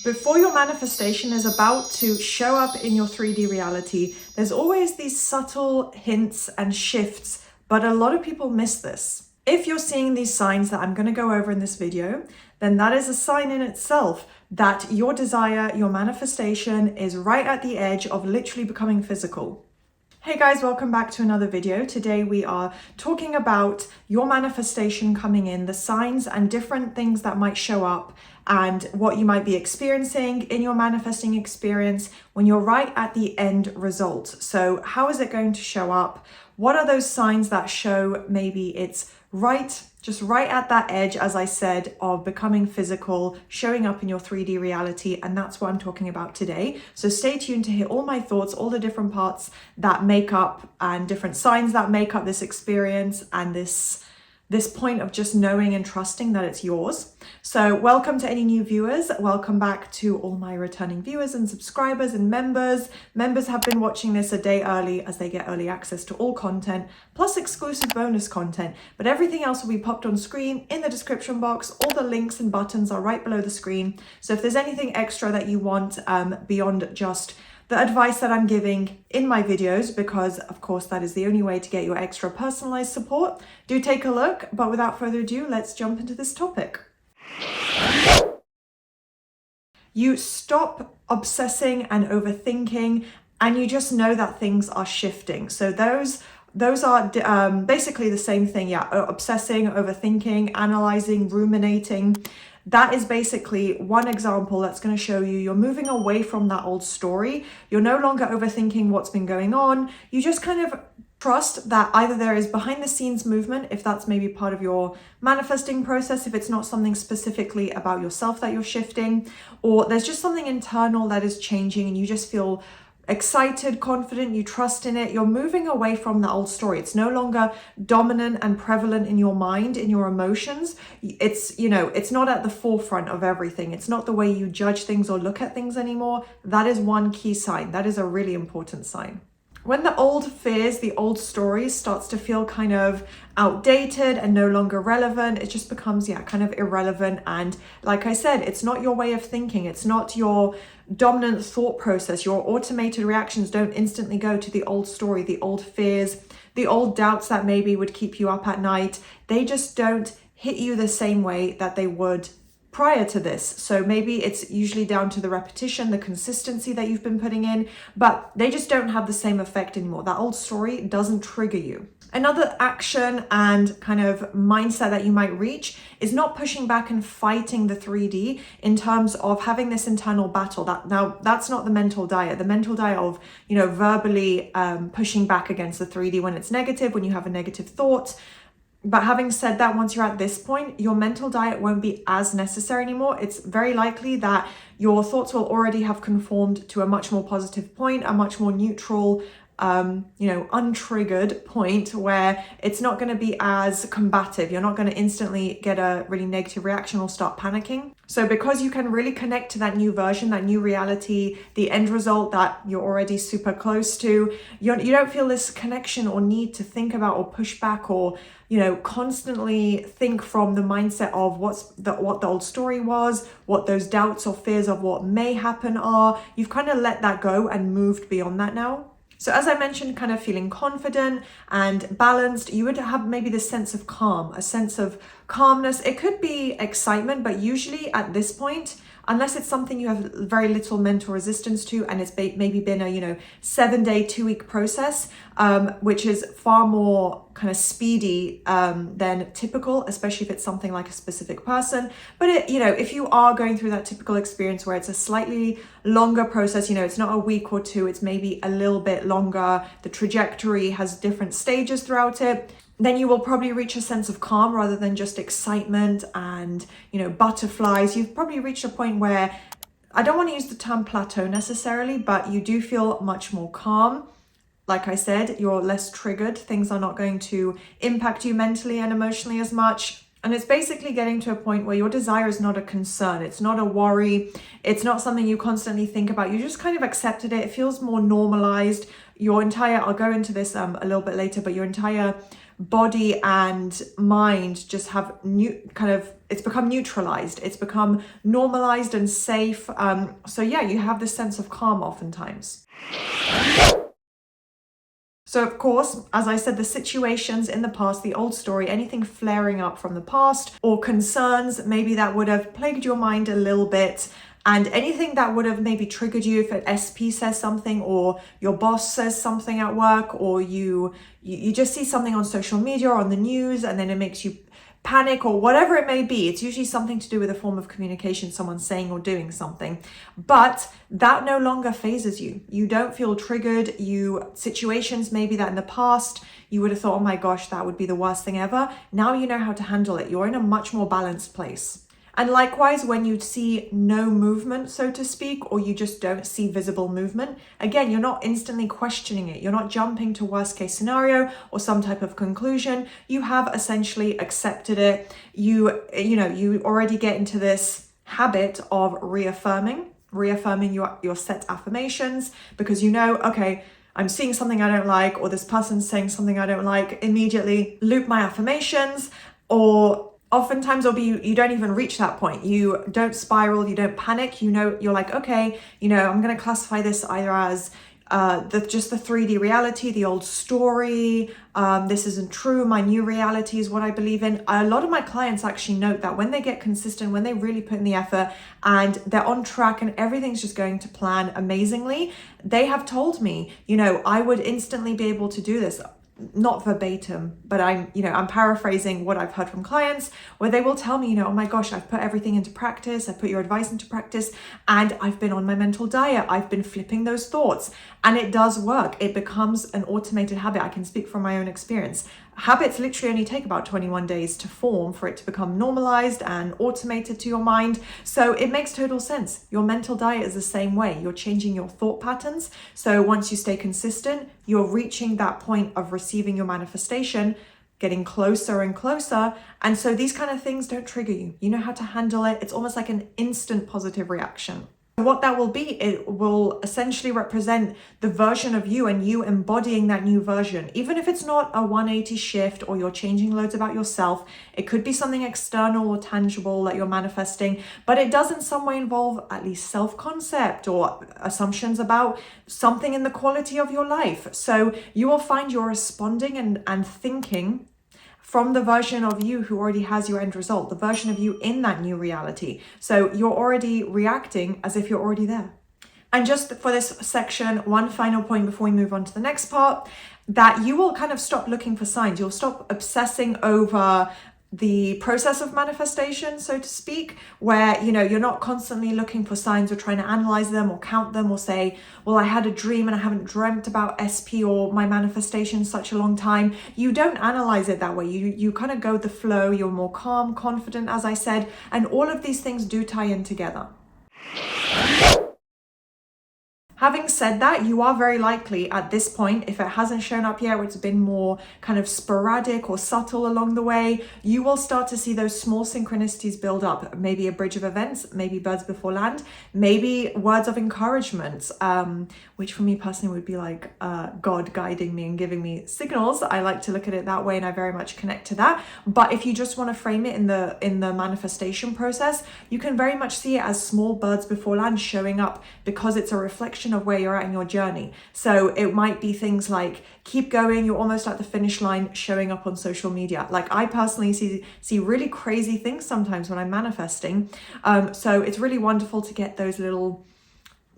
Before your manifestation is about to show up in your 3D reality, there's always these subtle hints and shifts, but a lot of people miss this. If you're seeing these signs that I'm going to go over in this video, then that is a sign in itself that your desire, your manifestation is right at the edge of literally becoming physical. Hey guys, welcome back to another video. Today we are talking about your manifestation coming in, the signs and different things that might show up and what you might be experiencing in your manifesting experience when you're right at the end result. So how is it going to show up? What are those signs that show maybe it's just right at that edge, as I said, of becoming physical, showing up in your 3D reality, and that's what I'm talking about today. So stay tuned to hear all my thoughts, all the different parts that make up and different signs that make up this experience and this point of just knowing and trusting that it's yours. So welcome to any new viewers. Welcome back to all my returning viewers and subscribers and members. Members have been watching this a day early as they get early access to all content, plus exclusive bonus content. But everything else will be popped on screen in the description box. All the links and buttons are right below the screen. So if there's anything extra that you want beyond just the advice that I'm giving in my videos, because of course that is the only way to get your extra personalized support, do take a look. But without further ado, let's jump into this topic. You stop obsessing and overthinking, and you just know that things are shifting. So those are basically the same thing. Yeah, obsessing, overthinking, analyzing, ruminating. That is basically one example that's going to show you you're moving away from that old story. You're no longer overthinking what's been going on. You just kind of trust that either there is behind the scenes movement, if that's maybe part of your manifesting process, if it's not something specifically about yourself that you're shifting, or there's just something internal that is changing and you just feel excited, confident, you trust in it. You're moving away from the old story. It's no longer dominant and prevalent in your mind, in your emotions. It's not at the forefront of everything. It's not the way you judge things or look at things anymore. That is one key sign. That is a really important sign. When the old fears, the old stories starts to feel kind of outdated and no longer relevant, it just becomes, kind of irrelevant. And like I said, it's not your way of thinking. It's not your dominant thought process. Your automated reactions don't instantly go to the old story, the old fears, the old doubts that maybe would keep you up at night. They just don't hit you the same way that they would prior to this. So maybe it's usually down to the repetition, the consistency that you've been putting in, but they just don't have the same effect anymore. That old story doesn't trigger you. Another action and kind of mindset that you might reach is not pushing back and fighting the 3D in terms of having this internal battle. That's not the mental diet. The mental diet of, verbally pushing back against the 3D when it's negative, when you have a negative thought. But having said that, once you're at this point, your mental diet won't be as necessary anymore. It's very likely that your thoughts will already have conformed to a much more positive point, a much more neutral, untriggered point where it's not going to be as combative. You're not going to instantly get a really negative reaction or start panicking. So because you can really connect to that new version, that new reality, the end result that you're already super close to, you don't feel this connection or need to think about or push back or constantly think from the mindset of what the old story was, what those doubts or fears of what may happen are. You've kind of let that go and moved beyond that now. So as I mentioned, kind of feeling confident and balanced, you would have maybe this sense of calm, a sense of calmness. It could be excitement, but usually at this point, unless it's something you have very little mental resistance to, and it's maybe been a 7-day, 2-week process, which is far more kind of speedy than typical, especially if it's something like a specific person. But if you are going through that typical experience where it's a slightly longer process, it's not a week or two, it's maybe a little bit longer, the trajectory has different stages throughout it, then you will probably reach a sense of calm rather than just excitement and, butterflies. You've probably reached a point where, I don't want to use the term plateau necessarily, but you do feel much more calm. Like I said, you're less triggered. Things are not going to impact you mentally and emotionally as much. And it's basically getting to a point where your desire is not a concern. It's not a worry. It's not something you constantly think about. You just kind of accepted it. It feels more normalized. I'll go into this a little bit later, but your entire body and mind just have it's become neutralized, it's become normalized and safe. So yeah, you have this sense of calm oftentimes. So of course, as I said, the situations in the past, the old story, anything flaring up from the past or concerns, maybe that would have plagued your mind a little bit, and anything that would have maybe triggered you if an SP says something, or your boss says something at work, or you just see something on social media or on the news, and then it makes you panic or whatever it may be. It's usually something to do with a form of communication, someone saying or doing something, but that no longer phases you. You don't feel triggered. Situations maybe that in the past you would have thought, oh my gosh, that would be the worst thing ever. Now you know how to handle it. You're in a much more balanced place. And likewise, when you see no movement, so to speak, or you just don't see visible movement, again, you're not instantly questioning it. You're not jumping to worst case scenario or some type of conclusion. You have essentially accepted it. You already get into this habit of reaffirming your set affirmations, because okay, I'm seeing something I don't like, or this person's saying something I don't like, immediately loop my affirmations. Or oftentimes it'll be, you don't even reach that point. You don't spiral, you don't panic. You're like, okay, I'm going to classify this either as just the 3D reality, the old story. This isn't true. My new reality is what I believe in. A lot of my clients actually note that when they get consistent, when they really put in the effort and they're on track and everything's just going to plan amazingly, they have told me, I would instantly be able to do this. Not verbatim, but I'm paraphrasing what I've heard from clients, where they will tell me, oh my gosh, I've put everything into practice. I put your advice into practice, and I've been on my mental diet. I've been flipping those thoughts, and it does work. It becomes an automated habit. I can speak from my own experience. Habits literally only take about 21 days to form for it to become normalized and automated to your mind. So it makes total sense. Your mental diet is the same way. You're changing your thought patterns. So once you stay consistent, you're reaching that point of receiving your manifestation, getting closer and closer. And so these kind of things don't trigger you. You know how to handle it. It's almost like an instant positive reaction. What that will be, it will essentially represent the version of you and you embodying that new version. Even if it's not a 180 shift or you're changing loads about yourself, it could be something external or tangible that you're manifesting, but it does in some way involve at least self-concept or assumptions about something in the quality of your life. So you will find you're responding and thinking from the version of you who already has your end result, the version of you in that new reality. So you're already reacting as if you're already there. And just for this section, one final point before we move on to the next part, that you will kind of stop looking for signs. You'll stop obsessing over the process of manifestation, so to speak, where you're not constantly looking for signs or trying to analyze them or count them or say, well, I had a dream and I haven't dreamt about SP or my manifestation such a long time. You don't analyze it that way. You kind of go with the flow. You're more calm, confident, as I said, and all of these things do tie in together. Having said that, you are very likely at this point, if it hasn't shown up yet, or it's been more kind of sporadic or subtle along the way, you will start to see those small synchronicities build up. Maybe a bridge of events, maybe birds before land, maybe words of encouragement, which for me personally would be like God guiding me and giving me signals. I like to look at it that way, and I very much connect to that. But if you just want to frame it in the manifestation process, you can very much see it as small birds before land showing up, because it's a reflection of where you're at in your journey. So it might be things like keep going, you're almost at the finish line, showing up on social media. Like I personally see really crazy things sometimes when I'm manifesting. So it's really wonderful to get those little,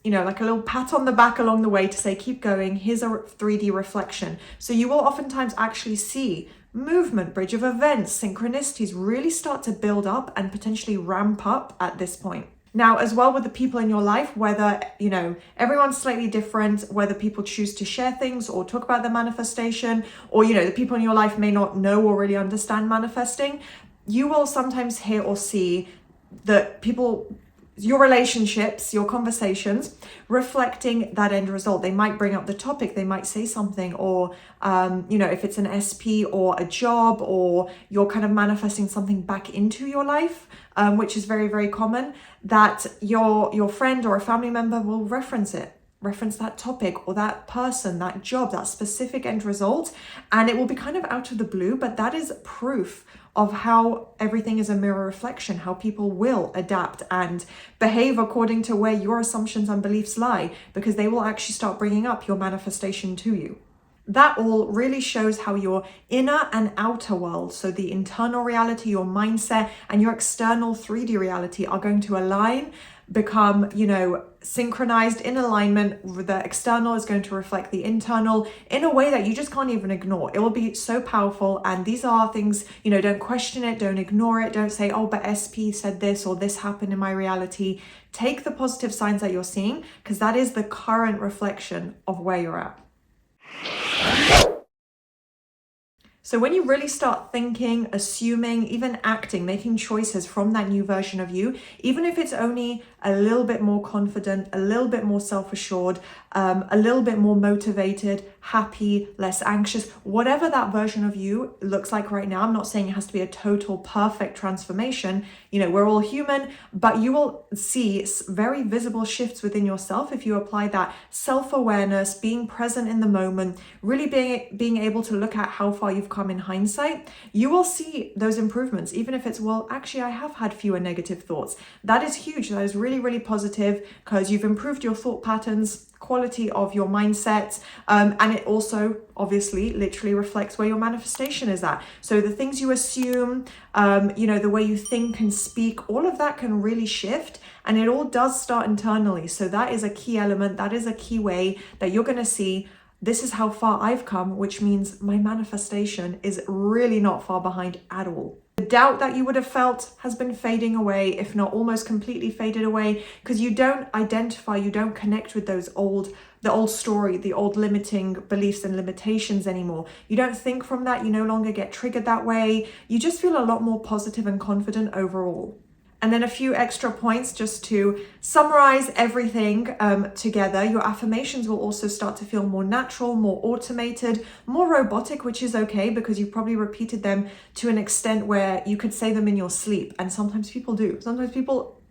like a little pat on the back along the way to say, keep going, here's a 3D reflection. So you will oftentimes actually see movement, bridge of events, synchronicities really start to build up and potentially ramp up at this point. Now, as well with the people in your life, whether, everyone's slightly different, whether people choose to share things or talk about their manifestation, or, the people in your life may not know or really understand manifesting, you will sometimes hear or see that people, your relationships, your conversations, reflecting that end result. They might bring up the topic, they might say something, or, if it's an SP or a job, or you're kind of manifesting something back into your life, which is very, very common, that your friend or a family member will reference it. reference that topic or that person, that job, that specific end result, and it will be kind of out of the blue, but that is proof of how everything is a mirror reflection, how people will adapt and behave according to where your assumptions and beliefs lie, because they will actually start bringing up your manifestation to you. That all really shows how your inner and outer world, so the internal reality, your mindset, and your external 3D reality are going to align, become, synchronized in alignment. The external is going to reflect the internal in a way that you just can't even ignore. It will be so powerful. And these are things, don't question it, don't ignore it. Don't say, oh, but SP said this or this happened in my reality. Take the positive signs that you're seeing, because that is the current reflection of where you're at. So when you really start thinking, assuming, even acting, making choices from that new version of you, even if it's only a little bit more confident, a little bit more self-assured, a little bit more motivated, happy, less anxious, whatever that version of you looks like right now. I'm not saying it has to be a total perfect transformation. We're all human, but you will see very visible shifts within yourself if you apply that self-awareness, being present in the moment, really being able to look at how far you've come in hindsight. You will see those improvements, even if it's, well, actually, I have had fewer negative thoughts. That is huge. That is really, really positive, because you've improved your thought patterns, quality of your mindset, and it also obviously literally reflects where your manifestation is at. So the things you assume, the way you think and speak, all of that can really shift, and it all does start internally. So that is a key element. That is a key way that you're going to see, this is how far I've come, which means my manifestation is really not far behind at all. The doubt that you would have felt has been fading away, if not almost completely faded away, because you don't identify, you don't connect with the old story, the old limiting beliefs and limitations anymore. You don't think from that. You no longer get triggered that way. You just feel a lot more positive and confident overall. And then a few extra points just to summarize everything together. Your affirmations will also start to feel more natural, more automated, more robotic, which is okay, because you probably repeated them to an extent where you could say them in your sleep. And sometimes people do.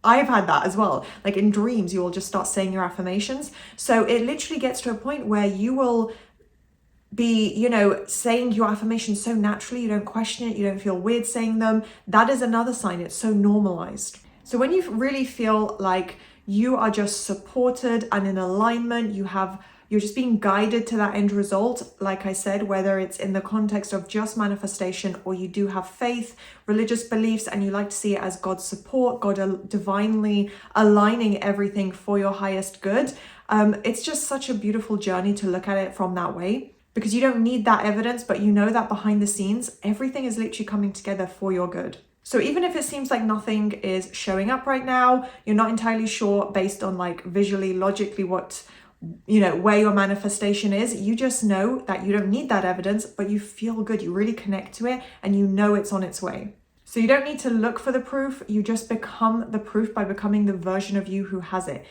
I've had that as well. Like in dreams, you will just start saying your affirmations. So it literally gets to a point where you will be, saying your affirmations so naturally, you don't question it, you don't feel weird saying them. That is another sign. It's so normalized. So when you really feel like you are just supported and in alignment, you're just being guided to that end result, like I said, whether it's in the context of just manifestation or you do have faith, religious beliefs, and you like to see it as God's support, God divinely aligning everything for your highest good. It's just such a beautiful journey to look at it from that way, because you don't need that evidence, but you know that behind the scenes, everything is literally coming together for your good. So even if it seems like nothing is showing up right now, you're not entirely sure based on like visually, logically what, where your manifestation is, you just know that you don't need that evidence, but you feel good, you really connect to it, and you know it's on its way. So you don't need to look for the proof, you just become the proof by becoming the version of you who has it.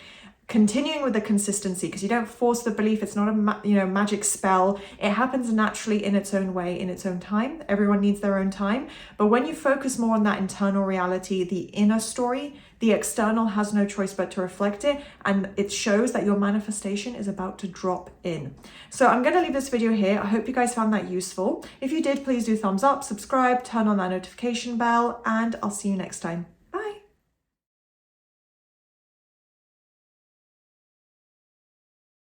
Continuing with the consistency, because you don't force the belief. It's not a magic spell. It happens naturally in its own way, in its own time. Everyone needs their own time. But when you focus more on that internal reality, the inner story, the external has no choice but to reflect it, and it shows that your manifestation is about to drop in. So I'm going to leave this video here. I hope you guys found that useful. If you did, please do thumbs up, subscribe, turn on that notification bell, and I'll see you next time.